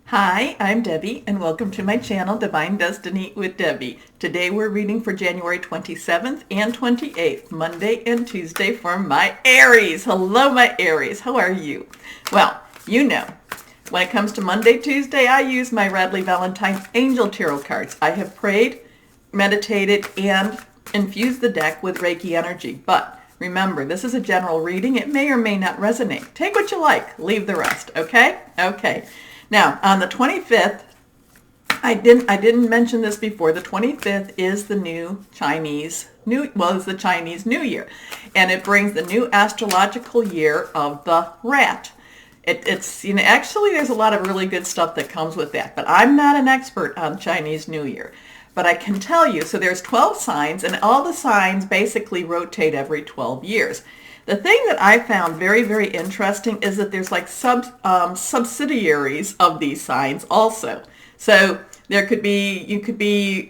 Hi, I'm Debbie, and welcome to my channel, Divine Destiny with Debbie. Today we're reading for January 27th and 28th, Monday and Tuesday for my Aries. Hello, my Aries. How are you? Well, when it comes to Monday, Tuesday, I use my Radley Valentine Angel Tarot cards. I have prayed, meditated, and infused the deck with Reiki energy. But remember, this is a general reading. It may or may not resonate. Take what you like. Leave the rest. Okay? Okay. Now, on the 25th, I didn't mention this before. The 25th is the is the Chinese New Year, and it brings the new astrological year of the rat. It's actually there's a lot of really good stuff that comes with that, but I'm not an expert on Chinese New Year. But I can tell you, so there's 12 signs, and all the signs basically rotate every 12 years. The thing that I found very, very interesting is that there's like subsidiaries of these signs also. So you could be,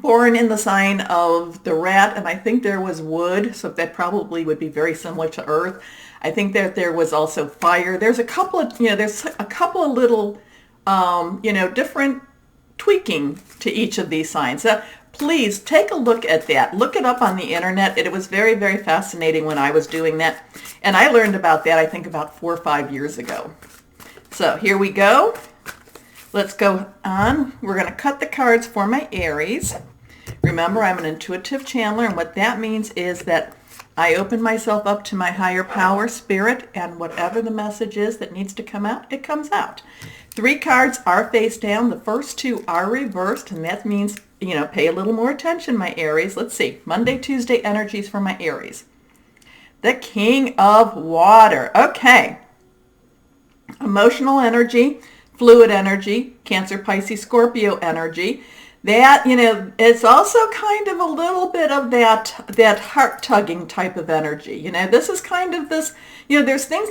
born in the sign of the rat, and I think there was wood, so that probably would be very similar to earth. I think that there was also fire. There's a couple of, little, different tweaking to each of these signs. Please take a look at that. Look it up on the internet. It was very, very fascinating when I was doing that. And I learned about that, I think, about 4 or 5 years ago. So here we go. Let's go on. We're going to cut the cards for my Aries. Remember, I'm an intuitive channeler, and what that means is that I open myself up to my higher power, spirit, and whatever the message is that needs to come out, it comes out. 3 cards are face down. The first 2 are reversed, and that means, pay a little more attention, my Aries. Let's see. Monday, Tuesday energies for my Aries. The King of Water. Okay. Emotional energy, fluid energy, Cancer, Pisces, Scorpio energy. That, it's also kind of a little bit of that heart-tugging type of energy. This is kind of this, there's things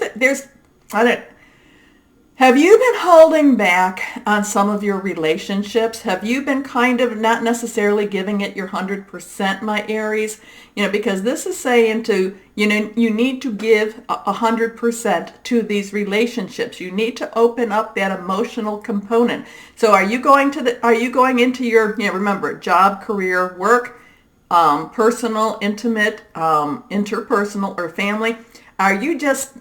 have you been holding back on some of your relationships? Have you been kind of not necessarily giving it your 100%, my Aries? Because this is saying you need to give 100% to these relationships. You need to open up that emotional component. So are you going into your, remember, job, career, work, personal, intimate, interpersonal, or family? Are you just,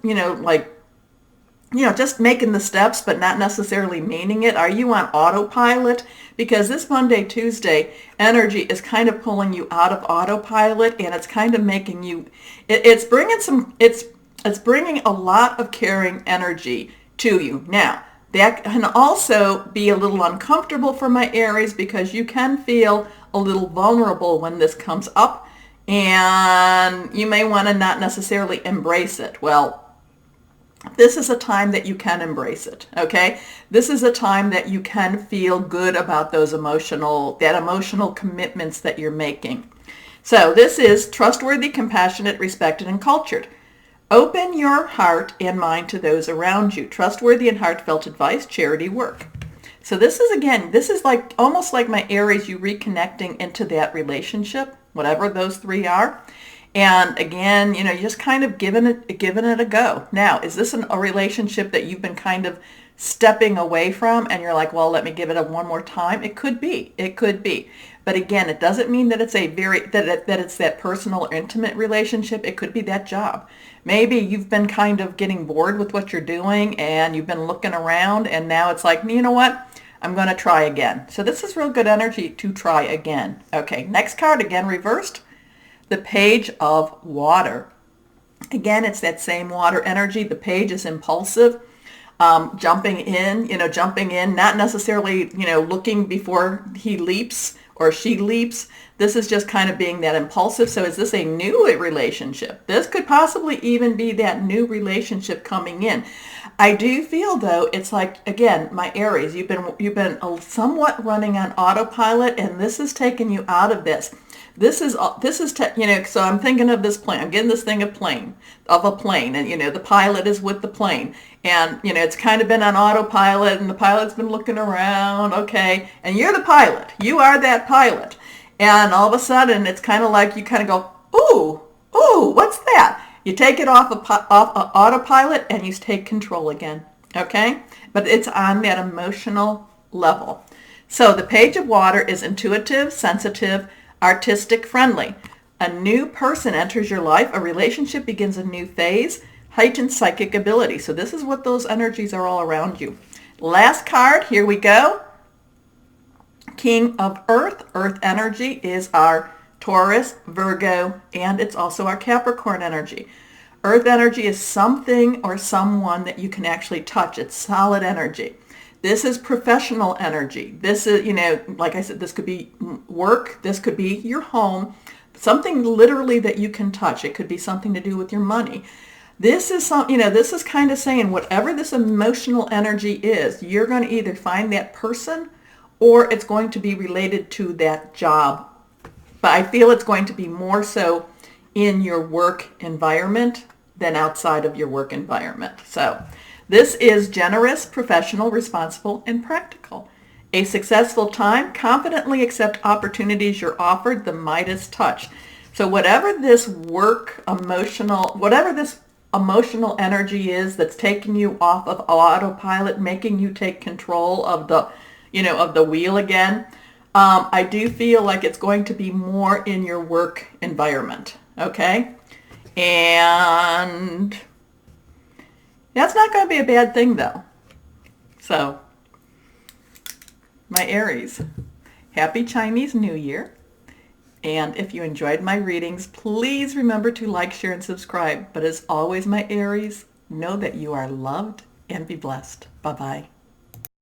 just making the steps, but not necessarily meaning it? Are you on autopilot? Because this Monday, Tuesday energy is kind of pulling you out of autopilot, and it's kind of making you, it's bringing a lot of caring energy to you. Now, that can also be a little uncomfortable for my Aries because you can feel a little vulnerable when this comes up, and you may want to not necessarily embrace it. Well, this is a time that you can embrace it, okay? This is a time that you can feel good about those emotional commitments that you're making. So this is trustworthy, compassionate, respected, and cultured. Open your heart and mind to those around you. Trustworthy and heartfelt advice, charity work. So this is like almost like my Aries, you reconnecting into that relationship, whatever those 3 are. And again, you're just kind of giving it a go. Now, is this a relationship that you've been kind of stepping away from, and you're like, well, let me give it one more time? It could be. But again, it doesn't mean that it's that it's that personal or intimate relationship. It could be that job. Maybe you've been kind of getting bored with what you're doing, and you've been looking around, and now it's like, you know what? I'm going to try again. So this is real good energy to try again. Okay, next card, again reversed. The Page of Water. Again, it's that same water energy. The page is impulsive, jumping in, not necessarily, looking before he leaps or she leaps. This is just kind of being that impulsive. So is this a new relationship? This could possibly even be that new relationship coming in. I do feel, though, it's like, again, my Aries, you've been somewhat running on autopilot, and this is taking you out of this. So I'm thinking of this plane. I'm getting this thing of a plane, and the pilot is with the plane, and it's kind of been on autopilot, and the pilot's been looking around, okay, and you're the pilot. You are that pilot, and all of a sudden it's kind of like you kind of go, ooh, what's that? You take it off autopilot, and you take control again. okay? But it's on that emotional level. So the Page of Water is intuitive, sensitive, artistic, friendly. A new person enters your life. A relationship begins a new phase. Heightened psychic ability. So this is what those energies are all around you. Last card, here we go. King of Earth. Earth energy is our Taurus, Virgo, and it's also our Capricorn energy. Earth energy is something or someone that you can actually touch. It's solid energy. This is professional energy. This is, like I said, this could be work. This could be your home. Something literally that you can touch. It could be something to do with your money. This is this is kind of saying whatever this emotional energy is, you're going to either find that person or it's going to be related to that job. But I feel it's going to be more so in your work environment than outside of your work environment. So this is generous, professional, responsible, and practical. A successful time, confidently accept opportunities you're offered, the Midas touch. So whatever this emotional energy is that's taking you off of autopilot, making you take control of the wheel again, I do feel like it's going to be more in your work environment, okay? And that's not going to be a bad thing, though. So, my Aries, happy Chinese New Year. And if you enjoyed my readings, please remember to like, share, and subscribe. But as always, my Aries, know that you are loved and be blessed. Bye-bye.